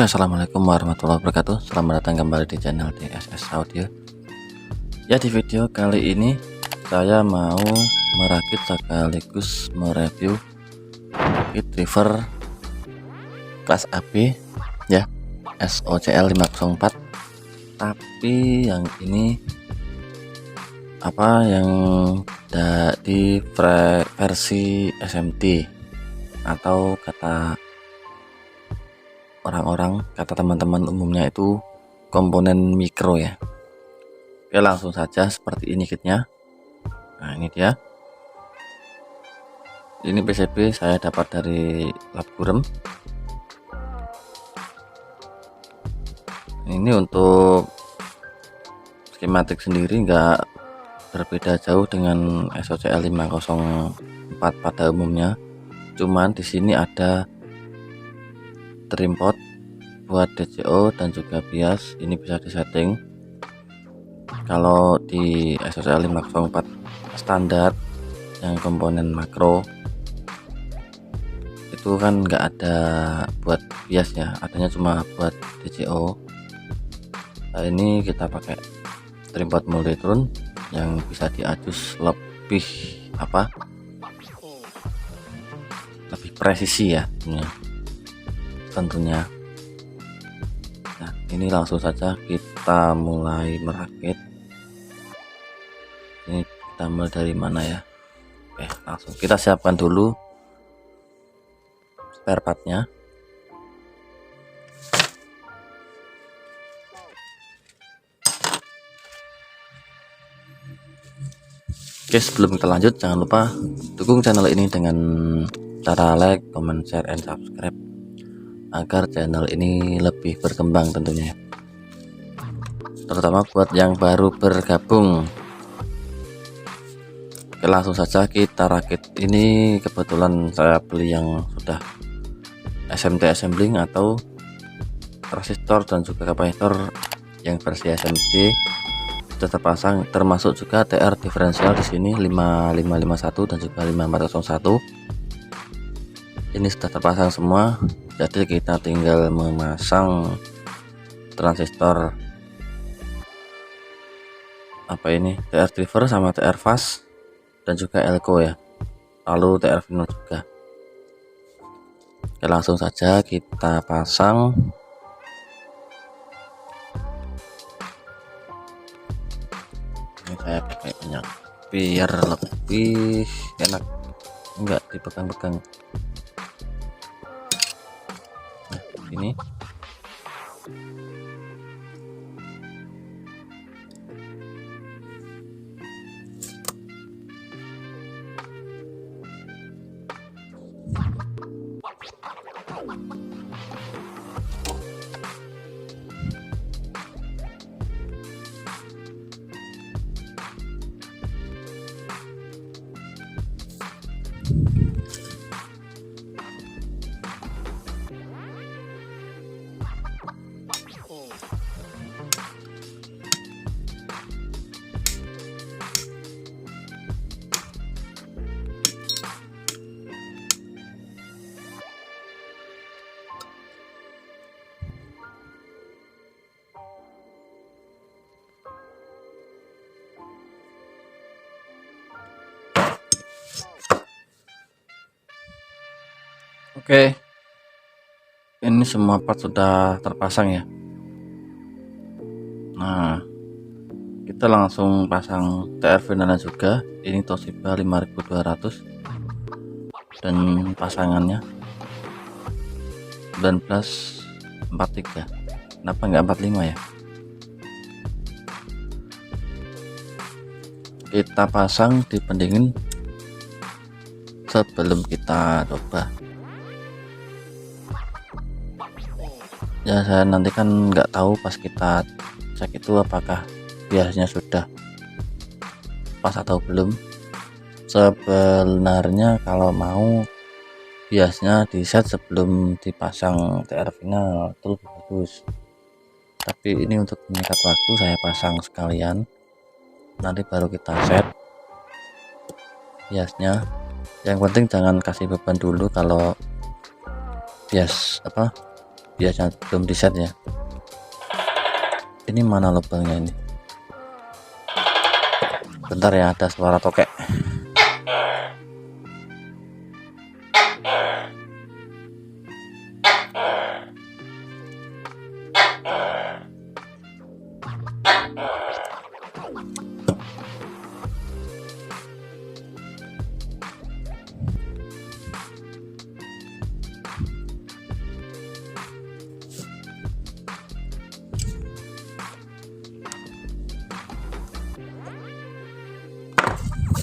Oke, assalamualaikum warahmatullahi wabarakatuh. Selamat datang kembali di channel DSS Audio. Ya, di video kali ini saya mau merakit sekaligus mereview kit driver kelas AB ya, SOCL 504. Tapi yang ini yang di versi SMT, atau kata teman-teman umumnya itu komponen mikro ya. Oke, langsung saja seperti ini kitnya. Nah, ini dia. Ini PCB saya dapat dari Labgurem. Ini untuk skematik sendiri nggak berbeda jauh dengan SOCL 504 pada umumnya. Cuman di sini ada trim pot buat DCO dan juga bias. Ini bisa disetting. Kalau di SOCL 504 standar yang komponen makro itu kan nggak ada buat bias ya, adanya cuma buat DCO. Nah, ini kita pakai trim pot multitune yang bisa diadjust lebih lebih presisi ya tentunya. Nah, ini langsung saja kita mulai merakit. Ini kita mulai dari mana ya? Oke, langsung kita siapkan dulu spare partnya. Oke, sebelum kita lanjut, jangan lupa dukung channel ini dengan cara like, comment, share, and subscribe agar channel ini lebih berkembang tentunya, terutama buat yang baru bergabung. Oke, langsung saja kita rakit. Ini kebetulan saya beli yang sudah SMT assembling atau resistor dan juga kapasitor yang versi SMT sudah terpasang, termasuk juga TR diferensial di sini 5551 dan juga 5401. Ini sudah terpasang semua, jadi kita tinggal memasang transistor TR driver sama TR fast dan juga elko ya, lalu TR final juga. Oke, langsung saja kita pasang. Ini saya pakai minyak biar lebih enak, enggak dipegang-pegang. Nah, ini oke, ini semua part sudah terpasang ya. Nah, kita langsung pasang TR finalnya juga. Ini Toshiba 5200 dan pasangannya 1943. Kenapa nggak 45 ya? Kita pasang di pendingin sebelum kita coba ya. Saya nanti kan nggak tahu pas kita cek itu apakah biasanya sudah pas atau belum. Sebenarnya kalau mau biasanya di set sebelum dipasang TR final itu lebih bagus, tapi ini untuk menyingkat waktu saya pasang sekalian, nanti baru kita set biasnya. Yang penting jangan kasih beban dulu kalau bias biasanya belum di set ya. Ini mana lubangnya ini? Bentar ya, ada suara tokek.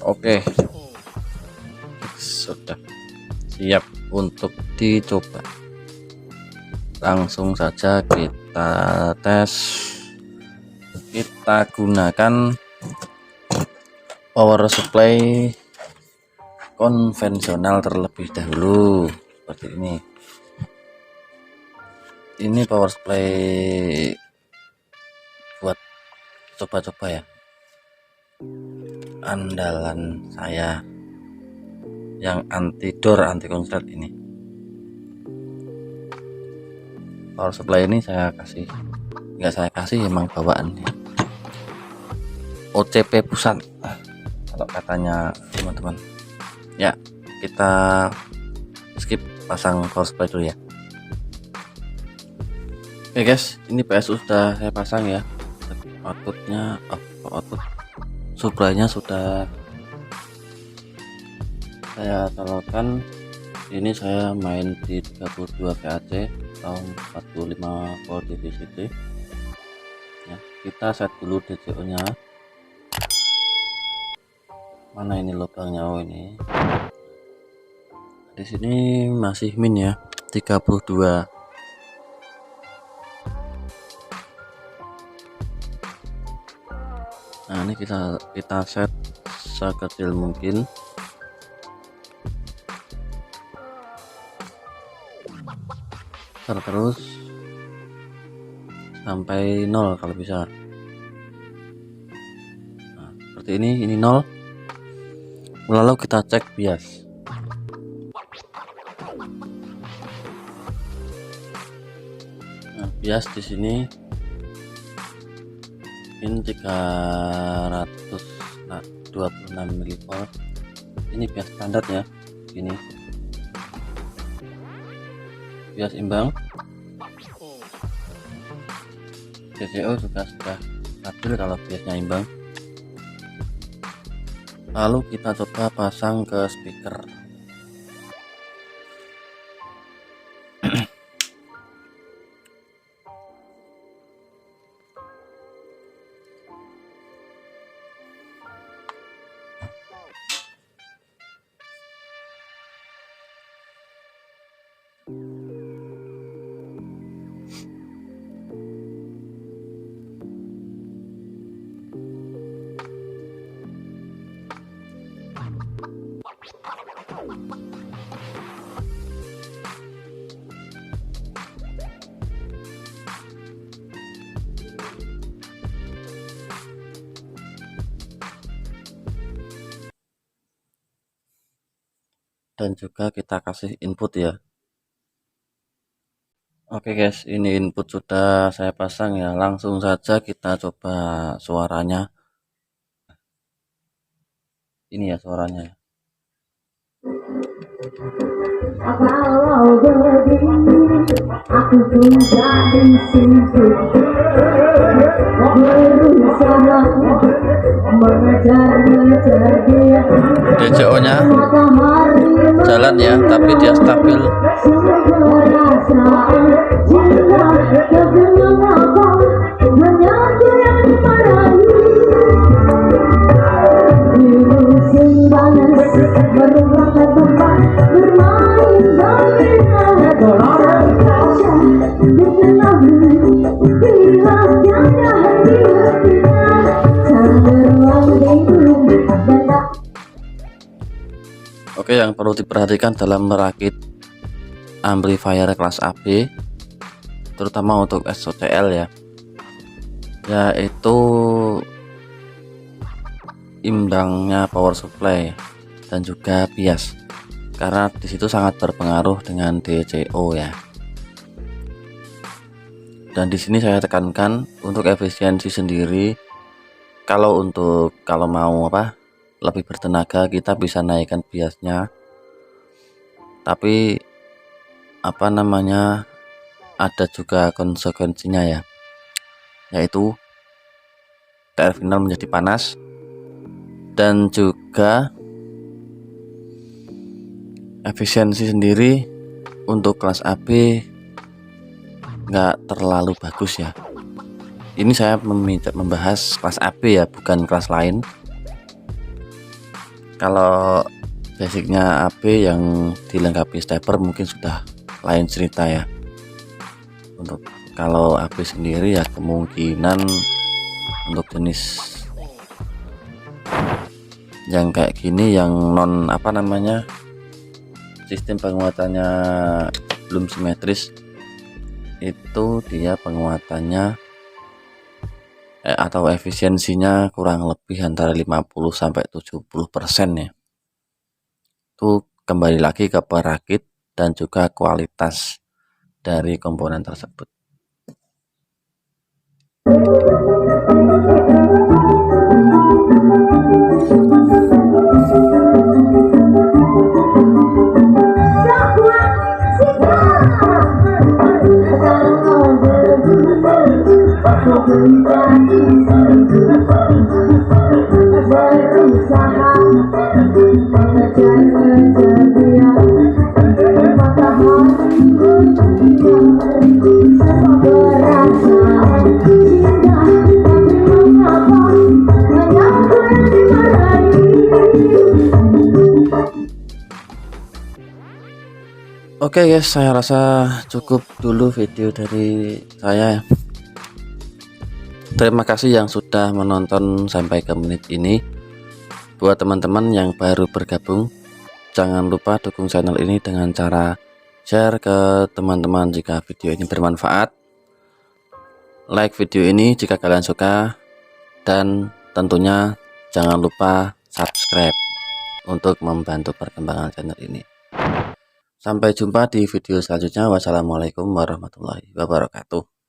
Oke, sudah siap untuk dicoba. Langsung saja kita tes. Kita gunakan power supply konvensional terlebih dahulu seperti ini. Ini power supply buat coba-coba ya, andalan saya yang anti door anti konslet. Ini power supply ini nggak saya kasih emang bawaannya OCP pusat kalau katanya teman-teman ya. Kita skip pasang power supply dulu ya. Oke guys, ini PSU sudah saya pasang ya. Outputnya output suplainya sudah saya colokkan. Ini saya main di 32 VAC atau 45 volt DCT ya. Kita set dulu DCO nya. Mana ini lubangnya? Oh, ini di sini masih min ya, 32. Nah, ini kita set sekecil mungkin. Terus sampai 0 kalau bisa. Nah, seperti ini 0. Lalu kita cek bias. Nah, bias di sini ini 326 mV. Ini bias standar ya, ini bias imbang. DCO juga sudah stabil kalau biasnya imbang. Lalu kita coba pasang ke speaker. Dan juga kita kasih input ya. Oke guys, ini input sudah saya pasang ya. Langsung saja kita coba suaranya. Ini ya suaranya. Kalau begini aku sudah disitu berusaha mengejar dia. DCO nya jalan ya, tapi dia stabil. Oke, yang perlu diperhatikan dalam merakit amplifier kelas AB, terutama untuk SOCL ya, yaitu imbangnya power supply dan juga bias, karena disitu sangat berpengaruh dengan DCO ya. Dan di sini saya tekankan untuk efisiensi sendiri, kalau mau lebih bertenaga, kita bisa naikkan biasnya, tapi ada juga konsekuensinya ya, yaitu TR final menjadi panas, dan juga efisiensi sendiri untuk kelas AB nggak terlalu bagus ya. Ini saya membahas kelas AB ya, bukan kelas lain. Kalau basicnya AB yang dilengkapi stepper mungkin sudah lain cerita ya. Untuk kalau AB sendiri ya, kemungkinan untuk jenis yang kayak gini, yang non sistem penguatannya belum simetris, itu dia penguatannya atau efisiensinya kurang lebih antara 50-70% ya. Itu kembali lagi ke perakit dan juga kualitas dari komponen tersebut. Oke guys, saya rasa cukup dulu video dari saya. Terima kasih yang sudah menonton sampai ke menit ini. Buat teman-teman yang baru bergabung, jangan lupa dukung channel ini dengan cara share ke teman-teman jika video ini bermanfaat, like video ini jika kalian suka, dan tentunya jangan lupa subscribe untuk membantu perkembangan channel ini. Sampai jumpa di video selanjutnya. Wassalamualaikum warahmatullahi wabarakatuh.